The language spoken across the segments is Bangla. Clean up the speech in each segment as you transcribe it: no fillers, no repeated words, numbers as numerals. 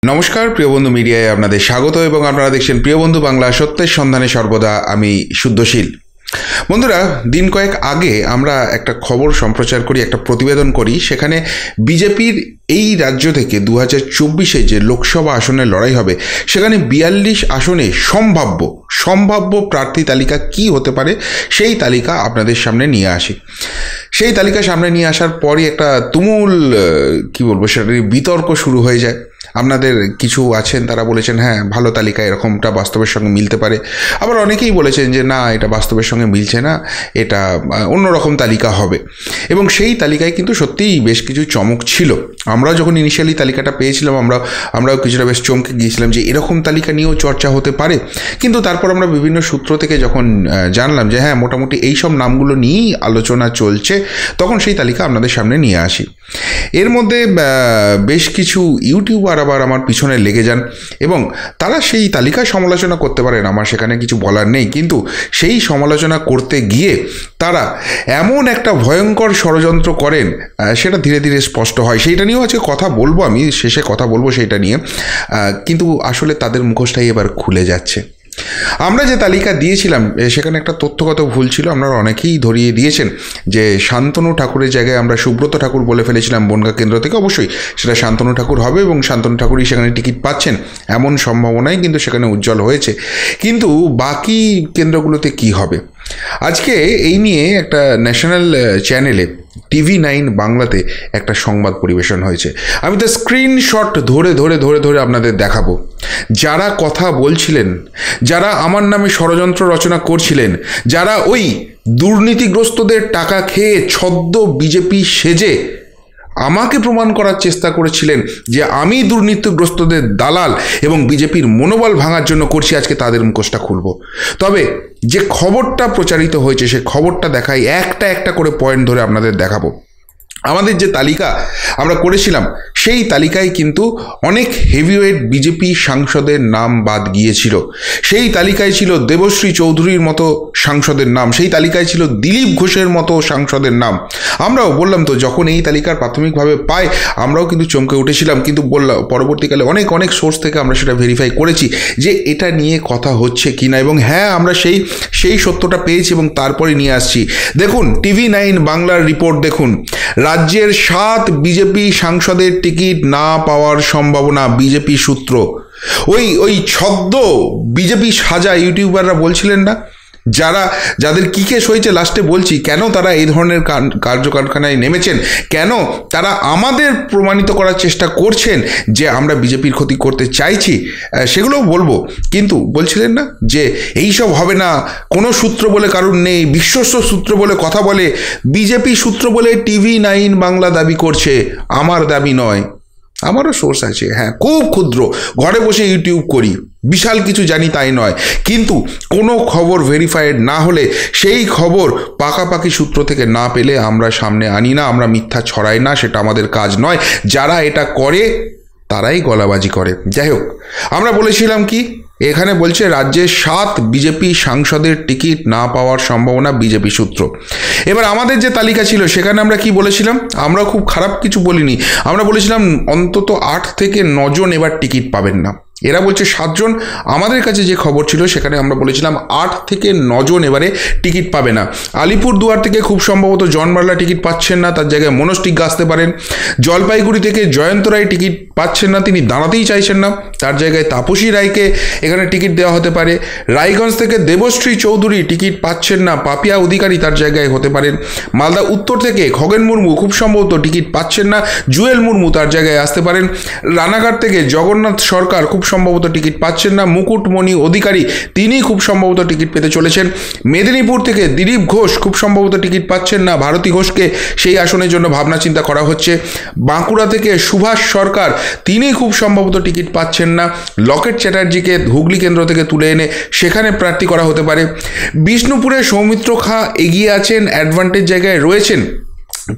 নমস্কার প্রিয় বন্ধু মিডিয়ায় আপনাদের স্বাগত এবং আপনারা দেখছেন প্রিয় বন্ধু বাংলা সত্যের সন্ধানে সর্বদা আমি শুদ্ধশীল। বন্ধুরা, দিন কয়েক আগে আমরা একটা খবর সম্প্রচার করি, একটা প্রতিবেদন করি। সেখানে বিজেপির এই রাজ্য থেকে 2024-এ যে লোকসভা আসনের লড়াই হবে সেখানে 42 আসনে সম্ভাব্য প্রার্থী তালিকা কি হতে পারে সেই তালিকা আপনাদের সামনে নিয়ে আসি। সেই তালিকা সামনে নিয়ে আসার পরই একটা তুমুল সেটা বিতর্ক শুরু হয়ে যায়। আপনাদের কিছু আছেন তারা বলেছেন হ্যাঁ ভালো তালিকা, এরকমটা বাস্তবের সঙ্গে মিলতে পারে। আবার অনেকেই বলেছেন যে না, এটা বাস্তবের সঙ্গে মিলছে না, এটা অন্যরকম তালিকা হবে। এবং সেই তালিকায় কিন্তু সত্যিই বেশ কিছু চমক ছিল। আমরা যখন ইনিশিয়ালি তালিকাটা পেয়েছিলাম আমরাও কিছুটা বেশ চমকে গিয়েছিলাম যে এরকম তালিকা নিয়েও চর্চা হতে পারে। কিন্তু তারপর আমরা বিভিন্ন সূত্র থেকে যখন জানলাম যে হ্যাঁ মোটামুটি এইসব নামগুলো নিয়েই আলোচনা চলছে, তখন সেই তালিকা আপনাদের সামনে নিয়ে আসি। এর মধ্যে বেশ কিছু ইউটিউবার আবার আমার পিছনে লেগে যান এবং তারা সেই তালিকায় সমালোচনা করতে পারেন, আমার সেখানে কিছু বলার নেই। কিন্তু সেই সমালোচনা করতে গিয়ে তারা এমন একটা ভয়ঙ্কর ষড়যন্ত্র করেন, সেটা ধীরে ধীরে স্পষ্ট হয়। সেইটা নিয়েও আজকে কথা বলবো, আমি শেষে কথা বলবো সেইটা নিয়ে। কিন্তু আসলে তাদের মুখোশটাই এবার খুলে যাচ্ছে। আমরা যে তালিকা দিয়েছিলাম সেখানে একটা তথ্যগত ভুল ছিল। আপনারা অনেকেই ধরিয়ে দিয়েছেন যে শান্তনু ঠাকুরের জায়গায় আমরা সুব্রত ঠাকুর বলে ফেলেছিলাম বনগাঁ কেন্দ্র থেকে। অবশ্যই সেটা শান্তনু ঠাকুর হবে এবং শান্তনু ঠাকুরই সেখানে টিকিট পাচ্ছেন এমন সম্ভাবনাই কিন্তু সেখানে উজ্জ্বল হয়েছে। কিন্তু বাকি কেন্দ্রগুলোতে কি হবে? আজকে এই নিয়ে একটা ন্যাশনাল চ্যানেলে TV9 বাংলাতে একটা সংবাদ পরিবেশন হয়েছে। আমি তো স্ক্রিনশট ধরে আপনাদের দেখাবো। যারা কথা বলছিলেন, যারা আমার নামে ষড়যন্ত্র রচনা করছিলেন, যারা ওই দুর্নীতিগ্রস্তদের টাকা খেয়ে ছদ্ম বিজেপি সেজে আমাকে প্রমাণ করার চেষ্টা করেছিলেন যে আমি দুর্নীতিগ্রস্তদের দালাল এবং বিজেপির মনোবল ভাঙার জন্য করছি, আজকে তাদের মুখোশটা খুলব। তবে যে খবরটা প্রচারিত হয়েছে সে খবরটা দেখাই, একটা করে পয়েন্ট ধরে আপনাদের দেখাবো। আমাদের যে তালিকা আমরা করেছিলাম সেই তালিকায় কিন্তু অনেক হেভিওয়েট বিজেপি সাংসদের নাম বাদ গিয়েছিল। সেই তালিকায় ছিল দেবশ্রী চৌধুরীর মতো সাংসদের নাম, সেই তালিকায় ছিল দিলীপ ঘোষের মতো সাংসদের নাম। আমরাও বললাম তো, যখন এই তালিকার প্রাথমিকভাবে পাই আমরাও কিন্তু চমকে উঠেছিলাম। কিন্তু বললাম পরবর্তীকালে অনেক সোর্স থেকে আমরা সেটা ভেরিফাই করেছি যে এটা নিয়ে কথা হচ্ছে কি না, এবং হ্যাঁ আমরা সেই সত্যটা পেয়েছি এবং তারপরে নিয়ে আসছি। দেখুন TV9 বাংলার রিপোর্ট দেখুন। রাজ্যের 7 বিজেপি সাংসদের টিকিট না পাওয়ার সম্ভাবনা, বিজেপি সূত্র। ওই ছদ্ম বিজেপি সাজা ইউটিউবাররা বলছিলেন না, যাদের কি কেস হয়েছে লাস্টে বলছি, কেন তারা এই ধরনের কার্যকারখানায় নেমেছেন, কেন তারা আমাদের প্রমাণিত করার চেষ্টা করছেন যে আমরা বিজেপির ক্ষতি করতে চাইছি, সেগুলোও বলবো। কিন্তু বলছিলেন না যে এইসব হবে না, কোনো সূত্র বলে কারণ নেই, বিশ্বস্ত সূত্র বলে কথা বলে, বিজেপি সূত্র বলে TV9 বাংলা দাবি করছে, আমার দাবি নয়। আমারও সোর্স আছে, হ্যাঁ খুব ক্ষুদ্র, ঘরে বসে ইউটিউব করি, বিশাল কিছু জানি তাই নয়। কিন্তু কোনো খবর ভেরিফাইড না হলে, সেই খবর পাকাপাকি সূত্র থেকে না পেলে আমরা সামনে আনি না, আমরা মিথ্যা ছড়াই না, সেটা আমাদের কাজ নয়। যারা এটা করে তারাই গলাবাজি করে। যাই হোক, আমরা বলেছিলাম কি, এখানে বলছে রাজ্যের 7 বিজেপি সাংসদের টিকিট না পাওয়ার সম্ভাবনা, বিজেপি সূত্র। এবার আমাদের যে তালিকা ছিল সেখানে আমরা কি বলেছিলাম? আমরা খুব খারাপ কিছু বলিনি, আমরা বলেছিলাম অন্তত 8 থেকে 9 জন এবার টিকিট পাবেন না। এরা বলছে 7 জন। আমাদের কাছে যে খবর ছিল সেখানে আমরা বলেছিলাম 8 থেকে 9 জন এবারে টিকিট পাবে না। আলিপুরদুয়ার থেকে খুব সম্ভবত জন মার্লা টিকিট পাচ্ছেন না, তার জায়গায় মনোজ টিগ্গা আসতে পারেন। জলপাইগুড়ি থেকে জয়ন্ত রায় টিকিট পাচ্ছেন না, তিনি দাঁড়াতেই চাইছেন না, তার জায়গায় তাপসী রায়কে এখানে টিকিট দেওয়া হতে পারে। রায়গঞ্জ থেকে দেবশ্রী চৌধুরী টিকিট পাচ্ছেন না, পাপিয়া অধিকারী তার জায়গায় হতে পারেন। মালদা উত্তর থেকে খগেন মুর্মু খুব সম্ভবত টিকিট পাচ্ছেন না, জুয়েল মুর্মু তার জায়গায় আসতে পারেন। রানাঘাট থেকে জগন্নাথ সরকার খুব সম্ভবত টিকিট পাচ্ছেন না, মুকুটমণি অধিকারী তিনি খুব সম্ভবত টিকিট পেতে চলেছেন। মেদিনীপুর থেকে দিলীপ ঘোষ খুব সম্ভবত টিকিট পাচ্ছেন না, ভারতী ঘোষকে সেই আসনের জন্য ভাবনা চিন্তা করা হচ্ছে। বাঁকুড়া থেকে সুভাষ সরকার তিনি খুব সম্ভবত টিকিট পাচ্ছেন না, লকেট চ্যাটার্জিকে হুগলি কেন্দ্র থেকে তুলে এনে সেখানে প্রার্থী করা হতে পারে। বিষ্ণুপুরে সৌমিত্র খাঁ এগিয়ে আছেন, অ্যাডভান্টেজ জায়গায় রয়েছেন,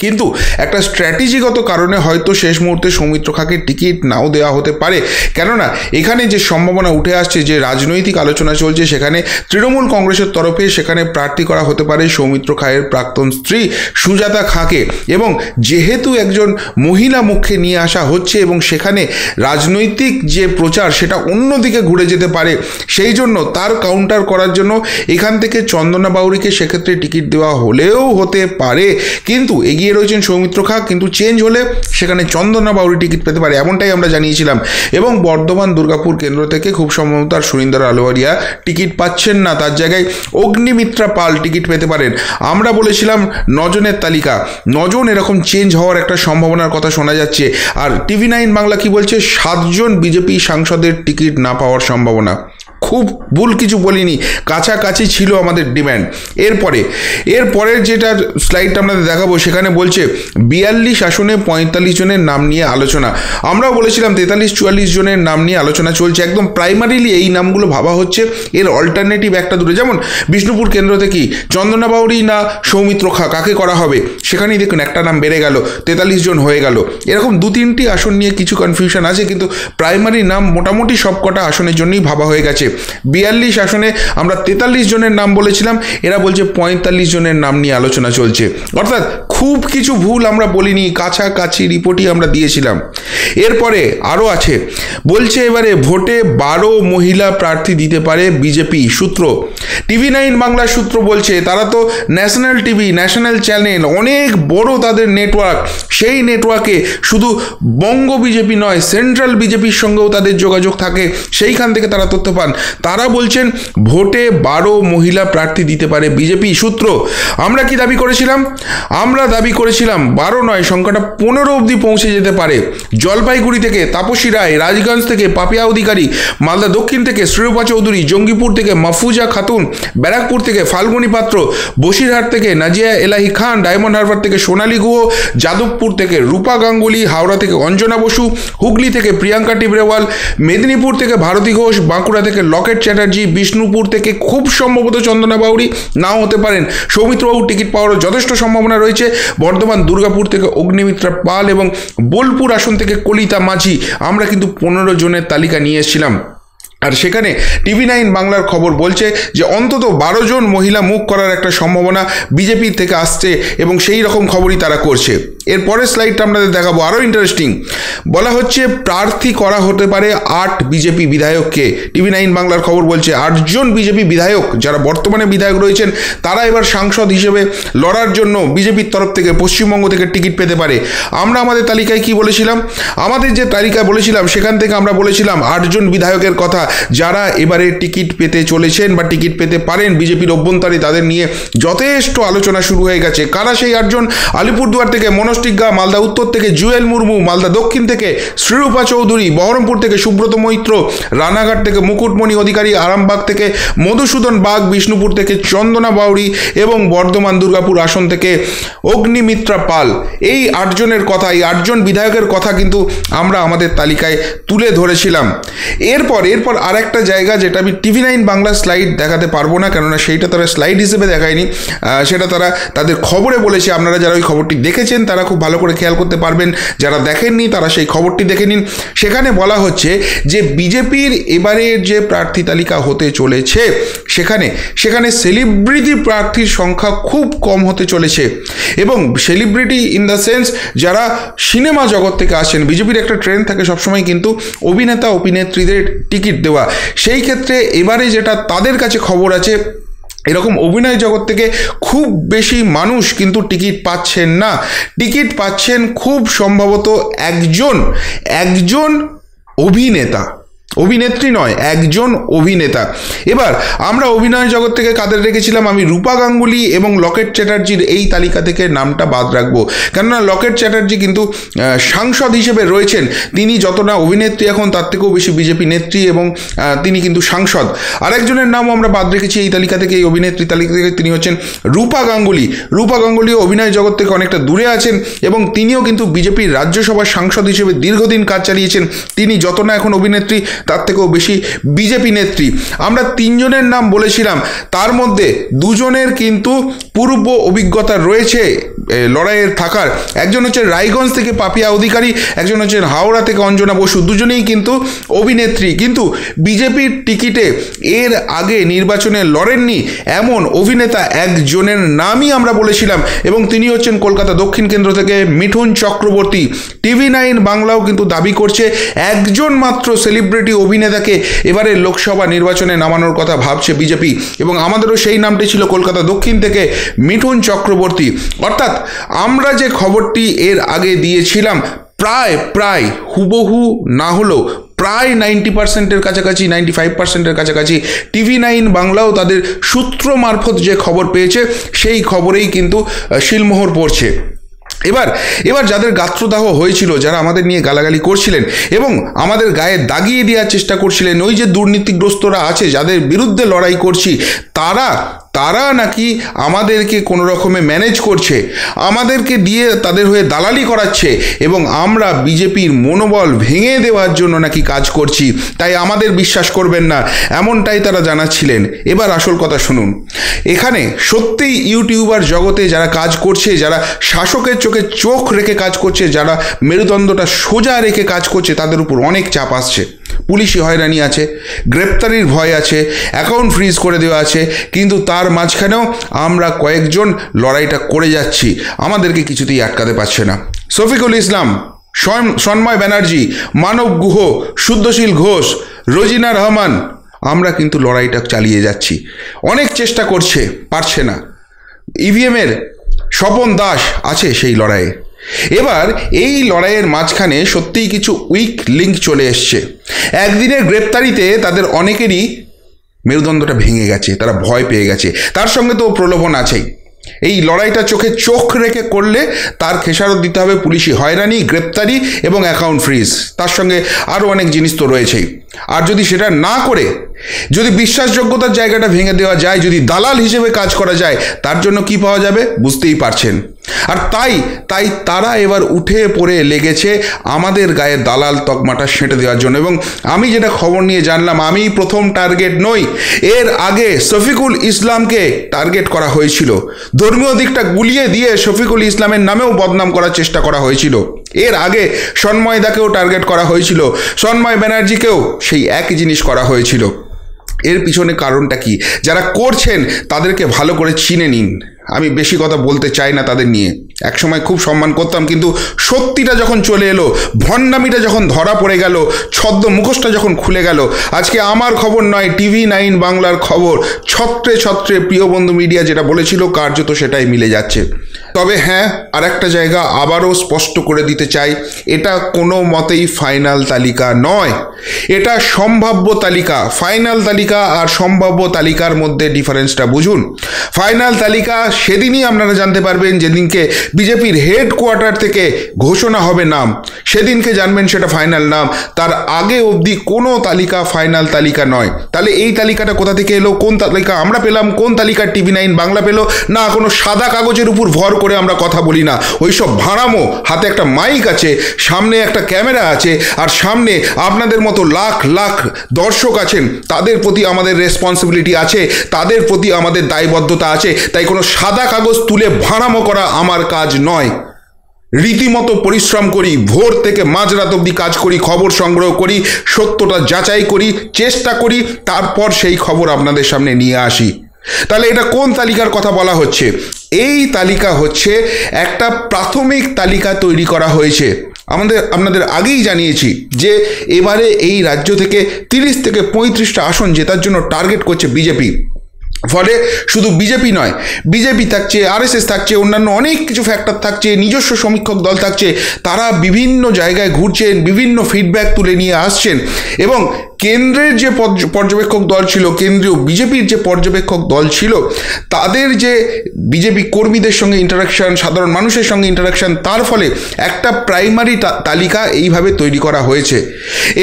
কিন্তু একটা স্ট্র্যাটেজিগত কারণে হয়তো শেষ মুহূর্তে সৌমিত্র খাঁকে টিকিট নাও দেওয়া হতে পারে, কেননা এখানে যে সম্ভাবনা উঠে আসছে, যে রাজনৈতিক আলোচনা চলছে, সেখানে তৃণমূল কংগ্রেসের তরফে সেখানে প্রার্থী করা হতে পারে সৌমিত্র খাঁয়ের প্রাক্তন স্ত্রী সুজাতা খাঁকে, এবং যেহেতু একজন মহিলা মুখে নিয়ে আসা হচ্ছে এবং সেখানে রাজনৈতিক যে প্রচার সেটা অন্যদিকে ঘুরে যেতে পারে, সেই জন্য তার কাউন্টার করার জন্য এখান থেকে চন্দনা বাউরিকে সেক্ষেত্রে টিকিট দেওয়া হলেও হতে পারে। কিন্তু এগিয়ে রয়েছেন সৌমিত্র খাঁ, কিন্তু চেঞ্জ হলে সেখানে চন্দনা বাউরি টিকিট পেতে পারে, এমনটাই আমরা জানিয়েছিলাম। এবং বর্ধমান দুর্গাপুর কেন্দ্র থেকে খুব সম্ভবত আর সুরিন্দর আলোয়ারিয়া টিকিট পাচ্ছেন না, তার জায়গায় অগ্নিমিত্রা পাল টিকিট পেতে পারেন। আমরা বলেছিলাম 9 জনের তালিকা, 9 জন এরকম চেঞ্জ হওয়ার একটা সম্ভাবনার কথা শোনা যাচ্ছে। আর টিভি9 বাংলা কি বলছে, 7 জন বিজেপি সাংসদের টিকিট না পাওয়ার সম্ভাবনা। খুব ভুল কিছু বলিনি, কাছাকাছি ছিল আমাদের ডিম্যান্ড। এরপরের যেটা স্লাইডটা আপনাদের দেখাবো, সেখানে বলছে 42 আসনে 45 জনের নাম নিয়ে আলোচনা। আমরাও বলেছিলাম 43-44 জনের নাম নিয়ে আলোচনা চলছে। একদম প্রাইমারিলি এই নামগুলো ভাবা হচ্ছে, এর অল্টারনেটিভ একটা দূরে, যেমন বিষ্ণুপুর কেন্দ্র থেকে চন্দনা বাউরি না সৌমিত্র খাঁ, কাকে করা হবে, সেখানেই দেখুন একটা নাম বেড়ে গেল, 43 জন হয়ে গেল। এরকম 2-3টি আসন নিয়ে কিছু কনফিউশন আছে, কিন্তু প্রাইমারি নাম মোটামুটি সবকটা আসনের জন্যই ভাবা হয়ে গেছে। 42 আসনে আমরা 43 জনের নাম বলেছিলাম, এরা বলছে 45 জনের নাম নিয়ে আলোচনা চলছে। অর্থাৎ খুব কিছু ভুল আমরা বলিনি, কাছাকাছি রিপোর্টই আমরা দিয়েছিলাম। এরপরে আরও আছে, বলছে এবারে ভোটে 12 মহিলা প্রার্থী দিতে পারে বিজেপি। সূত্র টিভি9 বাংলার সূত্র বলছে, তারা তো ন্যাশনাল টিভি, ন্যাশনাল চ্যানেল, অনেক বড় তাদের নেটওয়ার্ক, সেই নেটওয়ার্কে শুধু বঙ্গ বিজেপি নয়, সেন্ট্রাল বিজেপির সঙ্গেও তাদের যোগাযোগ থাকে, সেইখান থেকে তারা তথ্য পান। তারা বলছেন ভোটে 12 মহিলা প্রার্থী দিতে পারে বিজেপি। সূত্র আমরা কি দাবি করেছিলাম? আমরা দাবি করেছিলাম 12 নয়, সংখ্যাটা 15 অবধি পৌঁছে যেতে পারে। জলপাইগুড়ি থেকে তাপসী রায়, রাজগঞ্জ থেকে পাপিয়া অধিকারী, মালদা দক্ষিণ থেকে শ্রীরূপা চৌধুরী, জঙ্গিপুর থেকে মাহফুজা খাতুন, ব্যারাকপুর থেকে ফাল্গুনী পাত্র, বসিরহাট থেকে নাজিয়া এলাহি খান, ডায়মন্ড হারবার থেকে সোনালী গুহ, যাদবপুর থেকে রূপা গাঙ্গুলি, হাওড়া থেকে অঞ্জনা বসু, হুগলি থেকে প্রিয়াঙ্কা টিবরেওয়াল, মেদিনীপুর থেকে ভারতী ঘোষ, বাঁকুড়া থেকে লকেট চ্যাটার্জি, বিষ্ণুপুর থেকে খুব সম্ভবত চন্দনা বাউরি, নাও হতে পারেন সৌমিত্রবাবুর টিকিট পাওয়ারও যথেষ্ট সম্ভাবনা রয়েছে। বর্ধমান দুর্গাপুর থেকে অগ্নিমিত্রা পাল এবং বোলপুর আসন থেকে কলিতা মাঝি। আমরা কিন্তু 15 জনের তালিকা নিয়ে এসেছিলাম, আর সেখানে টিভি9 বাংলার খবর বলছে যে অন্তত 12 জন মহিলা মুখ করার একটা সম্ভাবনা বিজেপির থেকে আসছে, এবং সেই রকম খবরই তারা করছে। এর পরের স্লাইডটা আপনাদের দেখাবো, আরও ইন্টারেস্টিং। বলা হচ্ছে প্রার্থী করা হতে পারে 8 বিজেপি বিধায়ককে। টিভি9 বাংলার খবর বলছে 8 জন বিজেপি বিধায়ক, যারা বর্তমানে বিধায়ক রয়েছেন, তারা এবার সাংসদ হিসেবে লড়ার জন্য বিজেপির তরফ থেকে পশ্চিমবঙ্গ থেকে টিকিট পেতে পারে। আমরা আমাদের তালিকায় কি বলেছিলাম? আমাদের যে তালিকা বলেছিলাম সেখান থেকে আমরা বলেছিলাম 8 জন বিধায়কের কথা, যারা এবারে টিকিট পেতে চলেছেন বা টিকিট পেতে পারেন। বিজেপির অভ্যন্তরে তাদের নিয়ে যথেষ্ট আলোচনা শুরু হয়ে গেছে। কারা সেই 8 জন? আলিপুরদুয়ার থেকে মনোজ টিগ্গা, মালদা উত্তর থেকে জুয়েল মুর্মু, মালদা দক্ষিণ থেকে শ্রীরূপা চৌধুরী, বহরমপুর থেকে সুব্রত মৈত্র, রানাঘাট থেকে মুকুটমণি অধিকারী, আরামবাগ থেকে মধুসূদন বাগ, বিষ্ণুপুর থেকে চন্দনা বাউরি এবং বর্ধমান দুর্গাপুর আসন থেকে অগ্নিমিত্রা পাল। এই 8 জনের কথা, এই 8 জন বিধায়কের কথা কিন্তু আমরা আমাদের তালিকায় তুলে ধরেছিলাম। এরপর আর একটা জায়গা যেটা আমি টিভি9 বাংলা স্লাইড দেখাতে পারবো না, কেননা সেইটা তারা স্লাইড হিসেবে দেখায়নি, সেটা তারা তাদের খবরে বলেছে। আপনারা যারা ওই খবরটি দেখেছেন তারা খুব ভালো করে খেয়াল করতে পারবেন, যারা দেখেননি তারা সেই খবরটি দেখে নিন। সেখানে বলা হচ্ছে যে বিজেপির এবারের যে প্রার্থী তালিকা হতে চলেছে, সেখানে সেলিব্রিটি প্রার্থীর সংখ্যা খুব কম হতে চলেছে, এবং সেলিব্রিটি ইন দ্য সেন্স যারা সিনেমা জগৎ থেকে আসেন। বিজেপির একটা ট্রেন্ড থাকে সবসময় কিন্তু অভিনেতা অভিনেত্রীদের টিকিট দেওয়া। সেই ক্ষেত্রে এবারে যেটা তাদের কাছে খবর আছে, এরকম অভিনয় জগৎ থেকে খুব বেশি মানুষ কিন্তু টিকিট পাচ্ছেন না। টিকিট পাচ্ছেন খুব সম্ভবত একজন অভিনেতা, অভিনেত্রী নয়, একজন অভিনেতা। এবার আমরা অভিনয় জগৎ থেকে কাদের রেখেছিলাম? আমি রূপা গাঙ্গুলি এবং লকেট চ্যাটার্জির এই তালিকা থেকে নামটা বাদ রাখবো, কেননা লকেট চ্যাটার্জি কিন্তু সাংসদ হিসেবে রয়েছেন। তিনি যত না অভিনেত্রী এখন, তার থেকেও বেশি বিজেপি নেত্রী, এবং তিনি কিন্তু সাংসদ। আরেকজনের নামও আমরা বাদ রেখেছি এই তালিকা থেকে, এই অভিনেত্রী তালিকা থেকে, তিনি হচ্ছেন রূপা গাঙ্গুলি। রূপা গাঙ্গুলিও অভিনয় জগৎ থেকে অনেকটা দূরে আছেন, এবং তিনিও কিন্তু বিজেপির রাজ্যসভার সাংসদ হিসেবে দীর্ঘদিন কাজ চালিয়েছেন। তিনি যত না এখন অভিনেত্রী, তার থেকেও বেশি বিজেপি নেত্রী। আমরা 3 জনের নাম বলেছিলাম, তার মধ্যে 2 জনের কিন্তু পূর্ব অভিজ্ঞতা রয়েছে লড়াইয়ের থাকার। একজন হচ্ছে রায়গঞ্জ থেকে পাপিয়া অধিকারী, একজন হচ্ছেন হাওড়া থেকে অঞ্জনা বসু। দুজনেই কিন্তু অভিনেত্রী, কিন্তু বিজেপির টিকিটে এর আগে নির্বাচনে লড়েননি এমন অভিনেতা একজনের নামই আমরা বলেছিলাম, এবং তিনি হচ্ছেন কলকাতা দক্ষিণ কেন্দ্র থেকে মিঠুন চক্রবর্তী। TV9 বাংলাও কিন্তু দাবি করছে একজন মাত্র সেলিব্রিটি অভিনেতাকে এবারে লোকসভা নির্বাচনে নামানোর কথা ভাবছে বিজেপি, এবং আমাদেরও সেই নামটি ছিল কলকাতা দক্ষিণ থেকে মিঠুন চক্রবর্তী। অর্থাৎ আমরা যে খবরটি এর আগে দিয়েছিলাম প্রায় হুবহু না হলেও প্রায় 90%-এর কাছাকাছি, 95%-এর কাছাকাছি TV9 বাংলাও তাদের সূত্র মারফত যে খবর পেয়েছে সেই খবরেই কিন্তু শিলমোহর পড়ছে। এবার যাদের গাত্রদাহ হয়েছিল, যারা আমাদের নিয়ে গালাগালি করছিলেন এবং আমাদের গায়ে দাগিয়ে দেওয়ার চেষ্টা করছিলেন, ওই যে দুর্নীতিগ্রস্তরা আছে যাদের বিরুদ্ধে লড়াই করছি, তারা নাকি আমাদেরকে কোনো রকমে ম্যানেজ করছে, আমাদেরকে দিয়ে তাদের হয়ে দালালি করাচ্ছে এবং আমরা বিজেপির মনোবল ভেঙে দেওয়ার জন্য নাকি কাজ করছি, তাই আমাদের বিশ্বাস করবেন না, এমনটাই তারা জানাচ্ছিলেন। এবার আসল কথা শুনুন। এখানে সত্যিই ইউটিউবার জগতে যারা কাজ করছে, যারা শাসকের চোখে চোখ রেখে কাজ করছে, যারা মেরুদণ্ডটা সোজা রেখে কাজ করছে, তাদের উপর অনেক চাপ আসছে। পুলিশি হয়রানি আছে, গ্রেপ্তারির ভয় আছে, অ্যাকাউন্ট ফ্রিজ করে দেওয়া আছে, কিন্তু তার মাঝখানেও আমরা কয়েকজন লড়াইটা করে যাচ্ছি, আমাদেরকে কিছুতেই আটকাতে পারছে না। শফিকুল ইসলাম, সন্ময় ব্যানার্জি, মানব গুহ, শুদ্ধশীল ঘোষ, রোজিনা রহমান, আমরা কিন্তু লড়াইটা চালিয়ে যাচ্ছি। অনেক চেষ্টা করছে, পারছে না। ইভিএমের স্বপন দাস আছে সেই লড়াইয়ে। এবার এই লড়াইয়ের মাঝখানে সত্যিই কিছু উইক লিঙ্ক চলে এসছে। একদিনের গ্রেপ্তারিতে তাদের অনেকেরই মেরুদণ্ডটা ভেঙে গেছে, তারা ভয় পেয়ে গেছে। তার সঙ্গে তো প্রলোভন আছেই। এই লড়াইটা চোখে চোখ রেখে করলে তার খেসারত দিতে হবে পুলিশি হয়রানি, গ্রেপ্তারি এবং অ্যাকাউন্ট ফ্রিজ, তার সঙ্গে আরও অনেক জিনিস তো রয়েছেই। আর যদি সেটা না করে যদি বিশ্বাসযোগ্যতার জায়গাটা ভেঙে দেওয়া যায়, যদি দালাল হিসেবে কাজ করা যায়, তার জন্য কি পাওয়া যাবে বুঝতেই পারছেন। আর তাই তারা এবার উঠে পড়ে লেগেছে আমাদের গায়ে দালাল তকমাটা সেঁটে দেওয়ার জন্য। এবং আমি যেটা খবর নিয়ে জানলাম, আমি প্রথম টার্গেট নই। এর আগে শফিকুল ইসলামকে টার্গেট করা হয়েছিল, ধর্মীয় দিকটা গুলিয়ে দিয়ে শফিকুল ইসলামের নামেও বদনাম করার চেষ্টা করা হয়েছিল। এর আগে সন্ময় দাকেও টার্গেট করা হয়েছিল, সন্ময় ব্যানার্জিকেও সেই একই জিনিস করা হয়েছিল। এর পিছনে কারণটা কি? যারা করছেন তাদেরকে ভালো করে চিনে নিন। আমি বেশি কথা বলতে চাই না তাদের নিয়ে। একসময় খুব সম্মান করতাম, কিন্তু সত্যিটা যখন চলে এলো, ভণ্ডামিটা যখন ধরা পড়ে গেল, ছদ্ম মুখোশটা যখন খুলে গেল, আজকে আমার খবর নয়, TV9 বাংলার খবর। ছত্রে প্রিয় বন্ধু মিডিয়া যেটা বলেছিল কার্যত সেটাই মিলে যাচ্ছে। তবে হ্যাঁ, আর একটা জায়গা আবারও স্পষ্ট করে দিতে চাই, এটা কোনো মতেই ফাইনাল তালিকা নয়, এটা সম্ভাব্য তালিকা। ফাইনাল তালিকা আর সম্ভাব্য তালিকার মধ্যে ডিফারেন্সটা বুঝুন। ফাইনাল তালিকা সেদিনই আপনারা জানতে পারবেন যেদিনকে বিজেপির হেডকোয়ার্টার থেকে ঘোষণা হবে নাম, সেদিনকে জানবেন সেটা ফাইনাল নাম। তার আগে অবধি কোনো তালিকা ফাইনাল তালিকা নয়। তাহলে এই তালিকাটা কোথা থেকে এলো? কোন তালিকা আমরা পেলাম? কোন তালিকা TV9 বাংলা পেল? না, কোনো সাদা কাগজের উপর ভর করে আমরা কথা বলি না। ওইসব ভাড়ামো, হাতে একটা মাইক আছে, সামনে একটা ক্যামেরা আছে, আর সামনে আপনাদের মতো লাখ লাখ দর্শক আছেন, তাদের প্রতি আমাদের রেসপন্সিবিলিটি আছে, তাদের প্রতি আমাদের দায়বদ্ধতা আছে। তাই কোনো সাদা কাগজ তুলে ভাড়ামো করা আমার কাজ নয়। রীতিমতো পরিশ্রম করি, ভোর থেকে মাঝরাত অবধি কাজ করি, খবর সংগ্রহ করি, সত্যটা যাচাই করি, চেষ্টা করি, তারপর সেই খবর আপনাদের সামনে নিয়ে আসি। তাহলে এটা কোন তালিকার কথা বলা হচ্ছে? এই তালিকা হচ্ছে একটা প্রাথমিক তালিকা তৈরি করা হয়েছে। আপনাদের আগেই জানিয়েছি যে এবারে এই রাজ্য থেকে 30 থেকে 35টা আসন জেতার জন্য টার্গেট করছে বিজেপি। ফলে শুধু বিজেপি নয়, বিজেপি থাকছে, RSS থাকছে, অন্যান্য অনেক কিছু ফ্যাক্টর থাকছে, নিজস্ব সমীক্ষক দল থাকছে, তারা বিভিন্ন জায়গায় ঘুরছেন, বিভিন্ন ফিডব্যাক তুলে নিয়ে আসছেন। এবং কেন্দ্রের যে পর্যবেক্ষক দল ছিল, কেন্দ্রীয় বিজেপির যে পর্যবেক্ষক দল ছিল, তাদের যে বিজেপি কর্মীদের সঙ্গে ইন্টারাকশন, সাধারণ মানুষের সঙ্গে ইন্টারাকশন, তার ফলে একটা প্রাইমারি তালিকা এইভাবে তৈরি করা হয়েছে।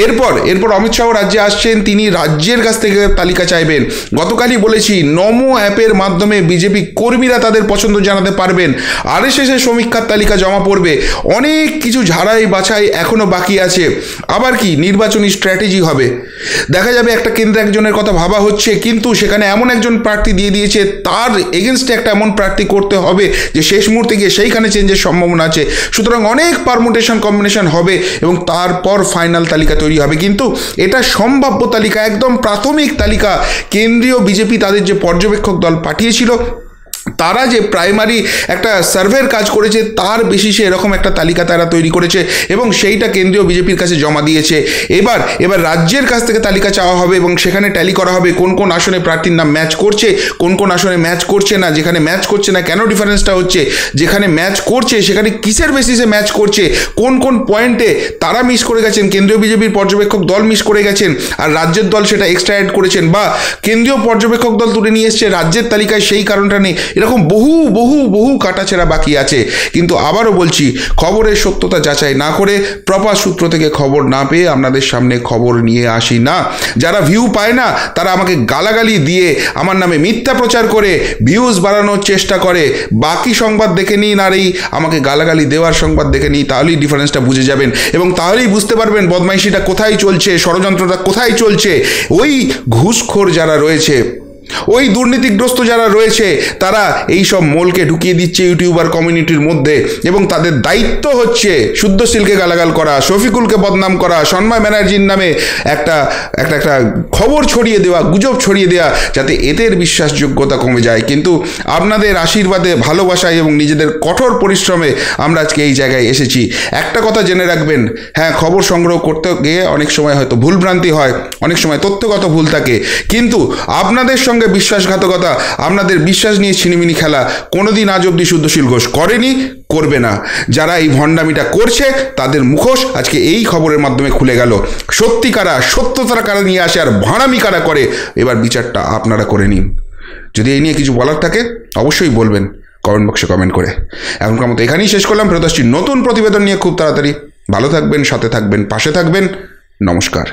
এরপর অমিত শাহ রাজ্যে আসছেন, তিনি রাজ্যের কাছ থেকে তালিকা চাইবেন। গতকালই বলেছি নমো অ্যাপের মাধ্যমে বিজেপি কর্মীরা তাদের পছন্দ জানাতে পারবেন। আরএসএসের সমীক্ষার তালিকা জমা পড়বে। অনেক কিছু ঝাড়াই বাছাই এখনও বাকি আছে। আবার কি নির্বাচনী স্ট্র্যাটেজি হবে, দেখা যাবে একটা কেন্দ্রে একজনের কথা ভাবা হচ্ছে, কিন্তু সেখানে এমন একজন প্রার্থী দিয়ে দিয়েছে, তার এগেনস্টে একটা এমন প্রার্থী করতে হবে যে শেষ মুহূর্তে গিয়ে সেইখানে চেঞ্জের সম্ভাবনা আছে। সুতরাং অনেক পারমুটেশন কম্বিনেশন হবে এবং তারপর ফাইনাল তালিকা তৈরি হবে। কিন্তু এটা সম্ভাব্য তালিকা, একদম প্রাথমিক তালিকা। কেন্দ্রীয় বিজেপি তাদের যে পর্যবেক্ষক দল পাঠিয়েছিল, তারা যে প্রাইমারি একটা সার্ভের কাজ করেছে, তার বেসিসে এরকম একটা তালিকা তারা তৈরি করেছে এবং সেইটা কেন্দ্রীয় বিজেপির কাছে জমা দিয়েছে। এবার রাজ্যের কাছ থেকে তালিকা চাওয়া হবে এবং সেখানে ট্যালি করা হবে কোন কোন আসনে প্রার্থীর নাম ম্যাচ করছে, কোন কোন আসনে ম্যাচ করছে না, যেখানে ম্যাচ করছে না কেন ডিফারেন্সটা হচ্ছে, যেখানে ম্যাচ করছে সেখানে কিসের বেসিসে ম্যাচ করছে, কোন কোন পয়েন্টে তারা মিস করে গেছেন, কেন্দ্রীয় বিজেপির পর্যবেক্ষক দল মিস করে গেছেন আর রাজ্যের দল সেটা এক্সট্রা অ্যাড করেছেন, বা কেন্দ্রীয় পর্যবেক্ষক দল তুলে নিয়ে এসছে রাজ্যের তালিকায়, সেই কারণটা নেই। এরকম বহু বহু বহু কাটাছেঁড়া বাকি আছে। কিন্তু আবারও বলছি, খবরের সত্যতা যাচাই না করে, প্রপার সূত্র থেকে খবর না পেয়ে আপনাদের সামনে খবর নিয়ে আসি না। যারা ভিউ পায় না তারা আমাকে গালাগালি দিয়ে আমার নামে মিথ্যা প্রচার করে ভিউজ বাড়ানোর চেষ্টা করে। বাকি সংবাদ দেখে নিন আর এই আমাকে গালাগালি দেওয়ার সংবাদ দেখে নিই, তাহলেই ডিফারেন্সটা বুঝে যাবেন এবং তাহলেই বুঝতে পারবেন বদমাইশিটা কোথায় চলছে, ষড়যন্ত্রটা কোথায় চলছে। ওই ঘুষখোর যারা রয়েছে, ওই দুর্নীতিগ্রস্ত যারা রয়েছে, তারা এই সব মোলকে ঢুকিয়ে দিচ্ছে ইউটিউবার কমিউনিটির মধ্যে এবং তাদের দায়িত্ব হচ্ছে শুদ্ধশীলকে গালাগাল করা, শফিকুলকে বদনাম করা, সন্ময় ব্যানার্জির নামে একটা খবর ছড়িয়ে দেওয়া, গুজব ছড়িয়ে দেওয়া, যাতে এদের বিশ্বাসযোগ্যতা কমে যায়। কিন্তু আপনাদের আশীর্বাদে, ভালোবাসায় এবং নিজেদের কঠোর পরিশ্রমে আমরা আজকে এই জায়গায় এসেছি। একটা কথা জেনে রাখবেন, হ্যাঁ, খবর সংগ্রহ করতে গিয়ে অনেক সময় হয়তো ভুলভ্রান্তি হয়, অনেক সময় তথ্যগত ভুল থাকে, কিন্তু আপনাদের সঙ্গে বিশ্বাসঘাতকতা, আপনাদের বিশ্বাস নিয়ে ছিনিমিনি খেলা কোনোদিন আজ অবধি শুদ্ধশীল ঘোষ করেনি, করবে না। যারা এই ভণ্ডামিটা করছে তাদের মুখোশ আজকে এই খবরের মাধ্যমে খুলে গেল। সত্যি কারা, সত্যতারা কারা নিয়ে আসে আর ভাড়ামি কারা করে, এবার বিচারটা আপনারা করে নিন। যদি এই নিয়ে কিছু বলার থাকে অবশ্যই বলবেন কমেন্ট বক্সে কমেন্ট করে। এখনকার মতো এখানেই শেষ করলাম। প্রিয়দর্শী নতুন প্রতিবেদন নিয়ে খুব তাড়াতাড়ি। ভালো থাকবেন, সাথে থাকবেন, পাশে থাকবেন। নমস্কার।